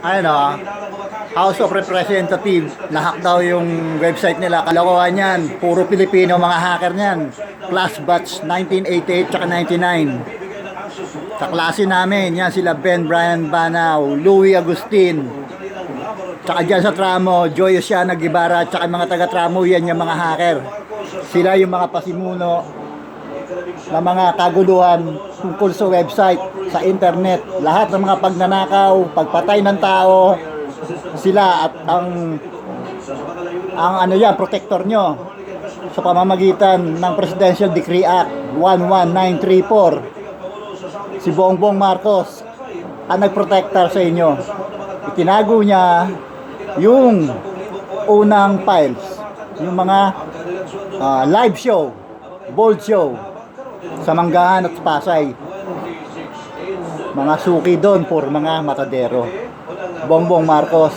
Ano, House of Representatives, nahak daw yung website nila. Kalokohan yan, puro Pilipino mga hacker niyan. Class batch 1988 tsaka 99. Kaklase namin, yan sila Ben Brian Banao, Louis Agustin. Tsaka dyan sa Tramo, Joy Osiana Guevara, tsaka mga taga-Tramo, yan yung mga hacker. Sila yung mga pasimuno na mga kaguluhan tungkol sa website, sa internet. Lahat ng mga pagnanakaw, pagpatay ng tao, sila at ang ano yan, protector nyo sa pamamagitan ng Presidential Decree Act 11934. Si Bongbong Marcos ang nagprotektar sa inyo. Itinago niya yung unang files, yung mga live show, bold show sa Manggahan at Pasay. Mga suki doon for mga matadero. Bongbong Marcos,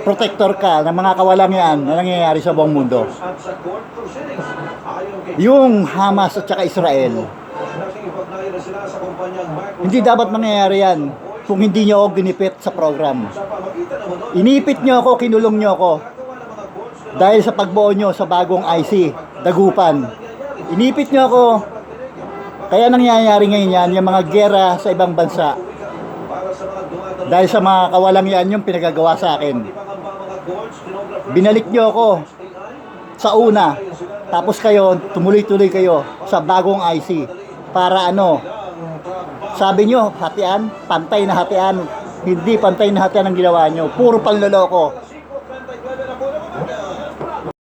protector ka ng mga kawalang yan na nangyayari sa buong mundo. Yung Hamas at saka Israel, hindi dapat mangyayari yan kung hindi nyo ako ginipit sa program. Inipit nyo ako, kinulong nyo ako dahil sa pagbuo nyo sa bagong IC, Dagupan. Inipit nyo ako, kaya nangyayari ngayon yan, yung mga gera sa ibang bansa. Dahil sa mga kawalang yan yung pinagagawa sa akin. Binalik nyo ako sa una, tapos kayo, tumuloy-tuloy kayo sa bagong IC. Para ano, sabi nyo, hatian, pantay na hatian. Hindi pantay na hatian ang ginawa nyo. Puro panloloko.